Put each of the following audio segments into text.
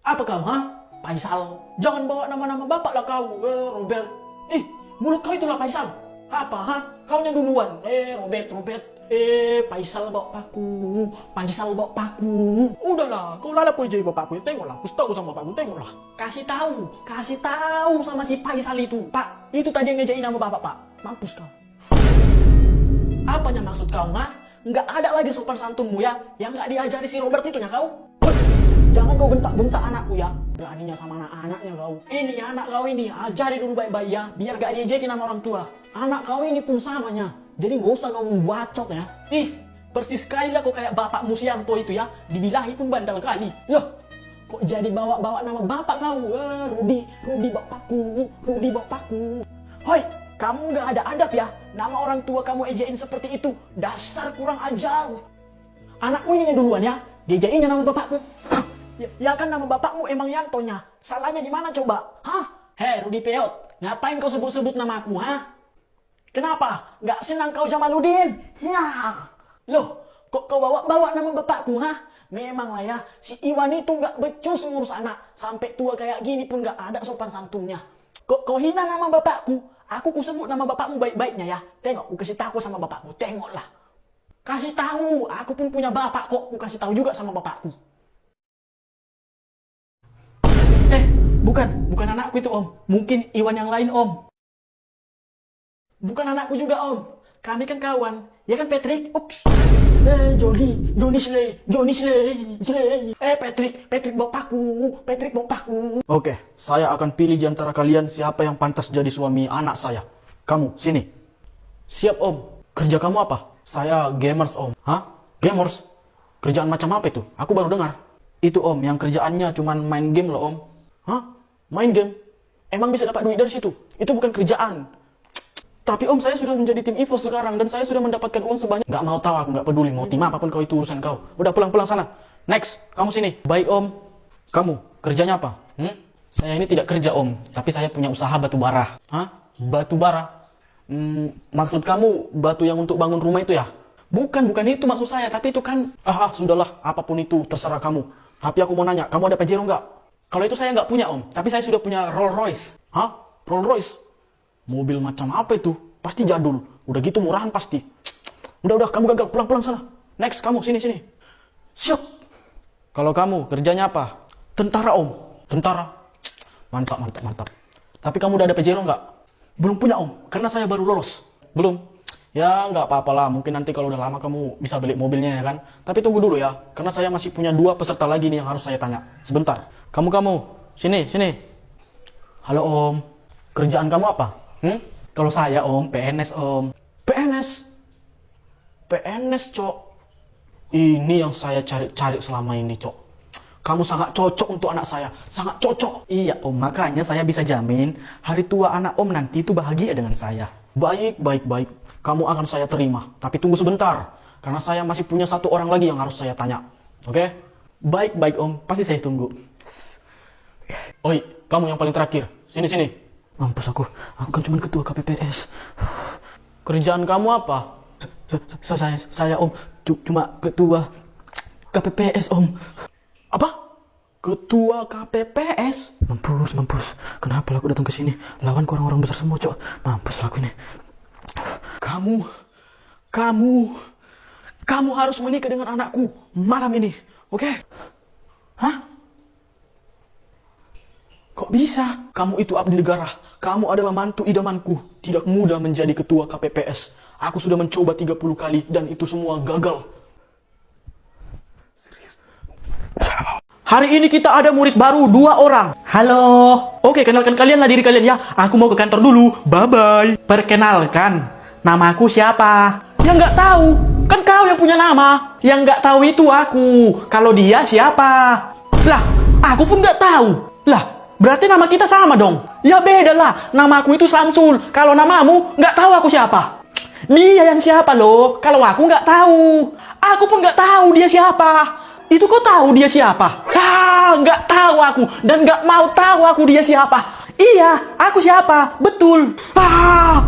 Apa kau, ha? Faisal. Jangan bawa nama-nama bapak lah kau, Robert. Mulut kau itulah Faisal. Apa, ha? Kau yang duluan. Robert. Faisal bawa paku. Faisal bawa paku. Udahlah, kau lala pun jadi bapakku. Tengoklah, aku tahu sama bapakku, tengoklah. Kasih tahu sama si Faisal itu. Pak, itu tadi yang ngejain nama bapak, Pak. Mampus kau. Apanya maksud kau, ha? Nggak ada lagi sopan santunmu ya, yang nggak diajari si Robert itu ya kau. Jangan kau bentak-bentak anakku ya. Beraninya sama anak-anaknya kau. Ini anak kau ini, ajari dulu baik-baik ya, biar gak diajakin sama orang tua. Anak kau ini pun samanya. Jadi gak usah kau membacot ya. Persis sekali lah kau kayak bapak Musianto itu ya. Dibilahi pun bandel kali. Loh, kok jadi bawa-bawa nama bapak kau? Rudi bapakku. Hoi, kamu gak ada adab ya. Nama orang tua kamu ejain seperti itu. Dasar kurang ajar. Anakmu ini duluan ya. Diajainnya nama bapakku. Ya kan nama bapakmu emang Yantonya. Salahnya di mana coba? Hei Rudi Peot, ngapain kau sebut-sebut namaku, ha? Kenapa? Nggak senang kau Jamaluddin? Ya. Loh, kok kau bawa nama bapakku, ha? Memang lah ya, si Iwan itu nggak becus ngurus anak. Sampai tua kayak gini pun nggak ada sopan santunnya. Kok kau hina nama bapakku? Aku sebut nama bapakmu baik-baiknya ya. Tengok, aku kasih tahu sama bapakku. Tengoklah. Kasih tahu, aku pun punya bapak kok. Aku kasih tahu juga sama bapakku. Bukan anakku itu om. Mungkin Iwan yang lain om. Bukan anakku juga om. Kami kan kawan. Ya kan Patrick? Ups. Johnny Slay. Patrick bapakku. Oke, saya akan pilih di antara kalian siapa yang pantas jadi suami anak saya. Kamu, sini. Siap om. Kerja kamu apa? Saya gamers om. Hah? Gamers? Kerjaan macam apa itu? Aku baru dengar. Itu om, yang kerjaannya cuman main game loh om. Hah? Main game? Emang bisa dapat duit dari situ? Itu bukan kerjaan. Tapi om, saya sudah menjadi tim EVOS sekarang dan saya sudah mendapatkan uang sebanyak. Gak mau tahu, aku gak peduli. Mau tim apapun kau, itu urusan kau. Udah pulang sana. Next, kamu sini. Baik om. Kamu, kerjanya apa? Saya ini tidak kerja om, tapi saya punya usaha batu bara. Hah? Batu bara? Maksud kamu batu yang untuk bangun rumah itu ya? Bukan itu maksud saya, tapi itu kan... Sudahlah, apapun itu, terserah kamu. Tapi aku mau nanya, kamu ada Pajero nggak? Kalau itu saya nggak punya om, tapi saya sudah punya Rolls Royce. Hah? Rolls Royce? Mobil macam apa itu? Pasti jadul. Udah gitu murahan pasti. Udah, kamu gagal, pulang sana. Next, kamu, sini. Siap. Kalau kamu, kerjanya apa? Tentara om. Tentara? Mantap. Tapi kamu udah ada Pajero nggak? Belum punya om, karena saya baru lolos. Belum? Ya nggak apa-apa lah, mungkin nanti kalau udah lama kamu bisa beli mobilnya ya kan. Tapi tunggu dulu ya, karena saya masih punya 2 peserta lagi nih yang harus saya tanya. Sebentar, kamu, sini. Halo om, kerjaan kamu apa? Kalau saya om, PNS om. PNS cok. Ini yang saya cari selama ini cok. Kamu sangat cocok untuk anak saya, sangat cocok. Iya om, makanya saya bisa jamin hari tua anak om nanti itu bahagia dengan saya. Baik. Kamu akan saya terima, tapi tunggu sebentar. Karena saya masih punya 1 orang lagi yang harus saya tanya. Oke? Baik om, pasti saya tunggu. Oi, kamu yang paling terakhir. Sini. Mampus aku kan cuma ketua KPPS. Kerjaan kamu apa? Saya om, cuma ketua KPPS om. Apa? Ketua KPPS? Mampus. Kenapa aku datang ke sini? Lawan orang-orang besar semua, cok. Mampus aku ini. Kamu harus menikah dengan anakku malam ini, oke? Hah? Kok bisa? Kamu itu abdi negara. Kamu adalah mantu idamanku. Tidak mudah menjadi ketua KPPS. Aku sudah mencoba 30 kali dan itu semua gagal. Serius? Hari ini kita ada murid baru 2 orang. Halo. Oke, kenalkan kalianlah diri kalian ya. Aku mau ke kantor dulu. Bye-bye. Perkenalkan, namaku siapa? Ya nggak tahu. Kan kau yang punya nama. Yang nggak tahu itu aku. Kalau dia siapa? Lah, aku pun nggak tahu. Lah, berarti nama kita sama dong. Ya beda lah. Namaku itu Samsul. Kalau namamu nggak tahu aku siapa. Dia yang siapa loh? Kalau aku nggak tahu. Aku pun nggak tahu dia siapa. Itu kok tahu dia siapa? Nggak tahu aku. Dan nggak mau tahu aku dia siapa. Iya, aku siapa? Betul.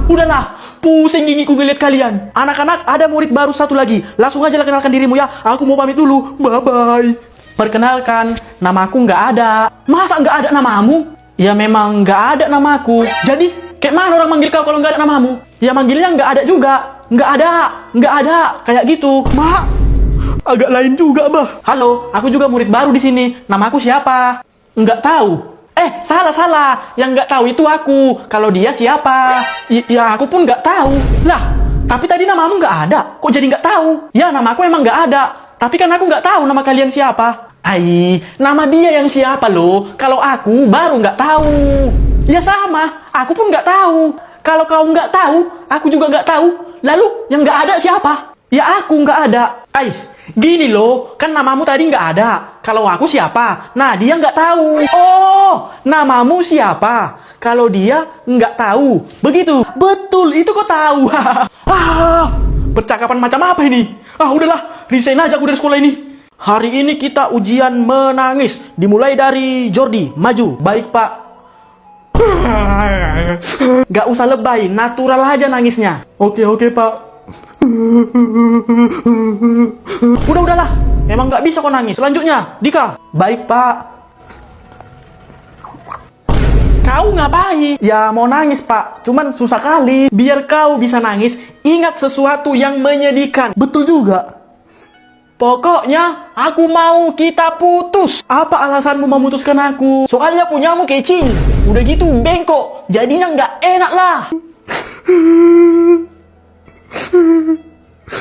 Udahlah. Pusing gigiku ngeliat kalian. Anak-anak, ada murid baru 1 lagi. Langsung aja lah kenalkan dirimu ya. Aku mau pamit dulu. Bye-bye. Perkenalkan, namaku nggak ada. Masa nggak ada namamu? Ya memang nggak ada namaku. Jadi, kayak mana orang manggil kau kalau nggak ada namamu? Ya manggilnya nggak ada juga. Nggak ada. Kayak gitu. Mak, agak lain juga, bah. Halo, aku juga murid baru di sini. Namaku siapa? Nggak tahu. Salah. Yang nggak tahu itu aku. Kalau dia siapa? Ya aku pun nggak tahu. Lah, tapi tadi namamu nggak ada. Kok jadi nggak tahu? Ya namaku emang nggak ada. Tapi kan aku nggak tahu nama kalian siapa. Nama dia yang siapa loh? Kalau aku baru nggak tahu. Ya sama, aku pun nggak tahu. Kalau kau nggak tahu, aku juga nggak tahu. Lalu yang nggak ada siapa? Ya aku nggak ada. Gini loh, kan namamu tadi nggak ada. Kalau aku siapa? Nah dia nggak tahu. Oh, namamu siapa? Kalau dia nggak tahu. Begitu. Betul, itu kau tahu. Percakapan macam apa ini? Udahlah, resign aja aku dari sekolah ini. Hari ini kita ujian menangis. Dimulai dari Jordi, maju. Baik, Pak. Gak usah lebay, natural aja nangisnya. Oke, Pak. Udahlah, emang gak bisa kau nangis. Selanjutnya, Dika. Baik, Pak. Kau ngapain? Ya mau nangis, Pak. Cuman susah kali. Biar kau bisa nangis, ingat sesuatu yang menyedihkan. Betul juga. Pokoknya, aku mau kita putus. Apa alasanmu memutuskan aku? Soalnya punyamu kecil. Udah gitu bengkok. Jadinya nggak enak lah.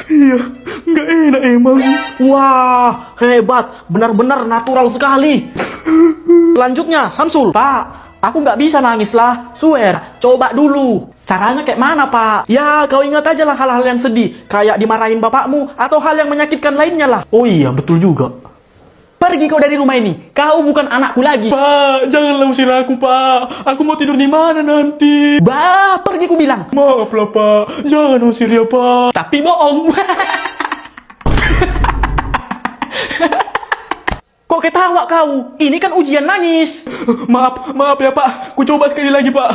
Iya, nggak enak emang. Wah, hebat. Benar-benar natural sekali. Selanjutnya, Samsul. Pak, aku nggak bisa nangis lah. Swear, coba dulu. Caranya kayak mana, Pak? Ya, kau ingat aja lah hal-hal yang sedih. Kayak dimarahin bapakmu, atau hal yang menyakitkan lainnya lah. Oh iya, betul juga. Pergi kau dari rumah ini. Kau bukan anakku lagi. Pak, janganlah usir aku, Pak. Aku mau tidur di mana nanti? Bah, pergi ku bilang. Maaflah, Pak. Jangan usir ya, Pak. Tapi bohong. Kok ketawa kau? Ini kan ujian nangis. Maaf ya, Pak. Ku coba sekali lagi, Pak.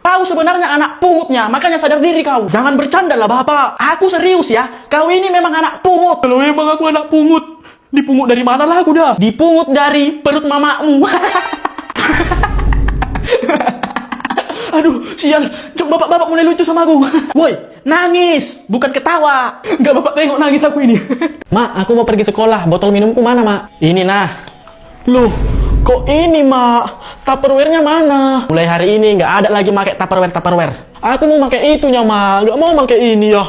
Kau sebenarnya anak pungutnya, makanya sadar diri kau. Jangan bercanda lah, Bapak. Aku serius ya. Kau ini memang anak pungut. Kalau emang aku anak pungut, dipungut dari mana lah aku dah? Dipungut dari perut mamamu. Aduh, sial. Coba bapak mulai lucu sama aku. Woi, nangis, bukan ketawa. Gak bapak tengok nangis aku ini. Mak, aku mau pergi sekolah. Botol minumku mana, Mak? Ini nah. Loh, kok ini, Mak? Tupperware-nya mana? Mulai hari ini nggak ada lagi pakai Tupperware. Aku mau pakai itunya, Mak. Nggak mau pakai ini ya.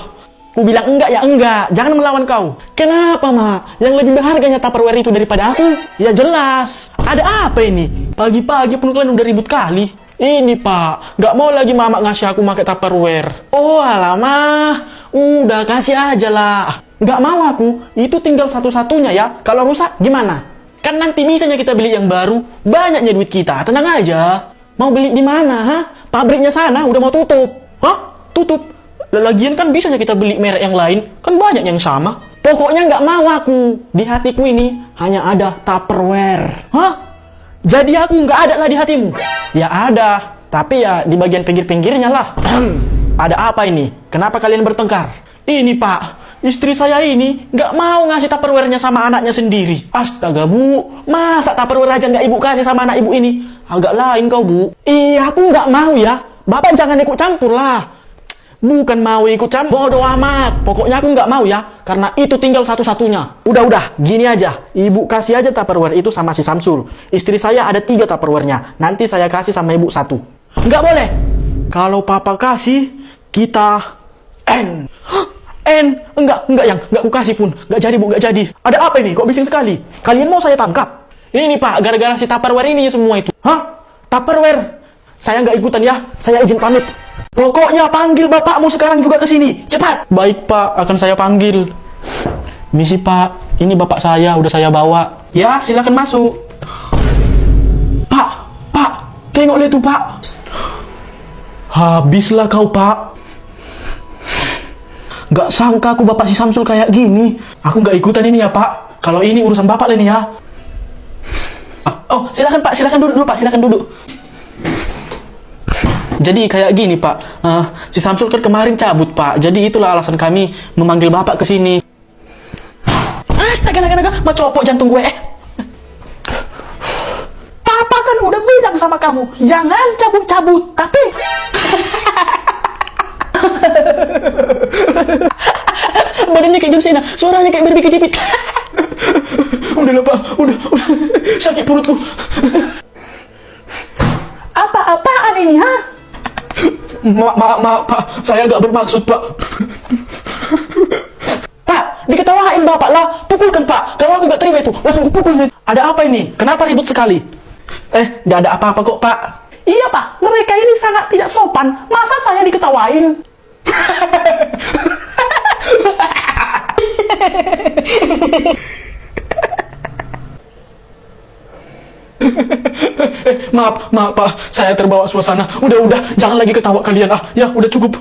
Ku bilang enggak ya enggak. Jangan melawan kau. Kenapa, Mak? Yang lebih berharganya Tupperware itu daripada aku? Ya jelas. Ada apa ini? Pagi-pagi pun kalian udah ribut kali. Ini, Pak. Nggak mau lagi mama ngasih aku pakai Tupperware. Oh, alamah. Udah, kasih aja lah. Nggak mau aku. Itu tinggal satu-satunya ya. Kalau rusak, gimana? Kan nanti bisanya kita beli yang baru. Banyaknya duit kita. Tenang aja. Mau beli di mana, ha? Pabriknya sana udah mau tutup. Hah? Tutup? Lagian kan bisanya kita beli merek yang lain. Kan banyak yang sama. Pokoknya nggak mau aku. Di hatiku ini hanya ada Tupperware. Hah? Jadi aku nggak ada lah di hatimu? Ya ada. Tapi ya di bagian pinggir-pinggirnya lah. Ada apa ini? Kenapa kalian bertengkar? Ini, Pak. Istri saya ini nggak mau ngasih Tupperware-nya sama anaknya sendiri. Astaga, Bu. Masa Tupperware aja nggak ibu kasih sama anak ibu ini? Agak lain kau, Bu. Iya, aku nggak mau ya. Bapak jangan ikut campur lah. Bukan mau ikut campur. Bodoh amat. Pokoknya aku nggak mau ya. Karena itu tinggal satu-satunya. Udah. Gini aja. Ibu kasih aja Tupperware itu sama si Samsul. Istri saya ada 3 Tupperware-nya. Nanti saya kasih sama ibu 1. Nggak boleh. Kalau papa kasih, kita end. Enggak ku kasih pun. Nggak jadi, Bu, nggak jadi. Ada apa ini? Kok bising sekali? Kalian mau saya tangkap? Ini, Pak, gara-gara si Tupperware ini semua itu. Hah? Tupperware? Saya nggak ikutan ya. Saya izin pamit. Pokoknya panggil bapakmu sekarang juga ke sini. Cepat. Baik, Pak, akan saya panggil. Misi, Pak. Ini bapak saya, udah saya bawa. Ya, silakan masuk. Pak. Tengok lihat tuh, Pak. Habislah kau, Pak. Gak sangka aku bapak si Samsul kayak gini. Aku gak ikutan ini ya, Pak. Kalau ini urusan bapak ini ya. Oh, silakan Pak, silakan duduk dulu, Pak, silakan duduk. Jadi kayak gini, Pak. Si Samsul kan kemarin cabut, Pak. Jadi itulah alasan kami memanggil bapak ke sini. Astaga. copot jantung gue. Papa kan udah bilang sama kamu, jangan cabut-cabut, tapi... Badannya kayak John Cena, suaranya kayak Barbie kejepit. Udah Pak, udah, sakit perutku. Apa-apaan ini, ha? Maaf Pak, saya nggak bermaksud Pak. Pak, diketawain Bapak lah, pukulkan Pak. Kalau aku nggak terima itu, langsung kupukul. Ada apa ini? Kenapa ribut sekali? Nggak ada apa-apa kok Pak. Iya Pak, mereka ini sangat tidak sopan. Masa saya diketawain? Maaf Pak, saya terbawa suasana. Udah, jangan lagi ketawa kalian. Ya, udah cukup.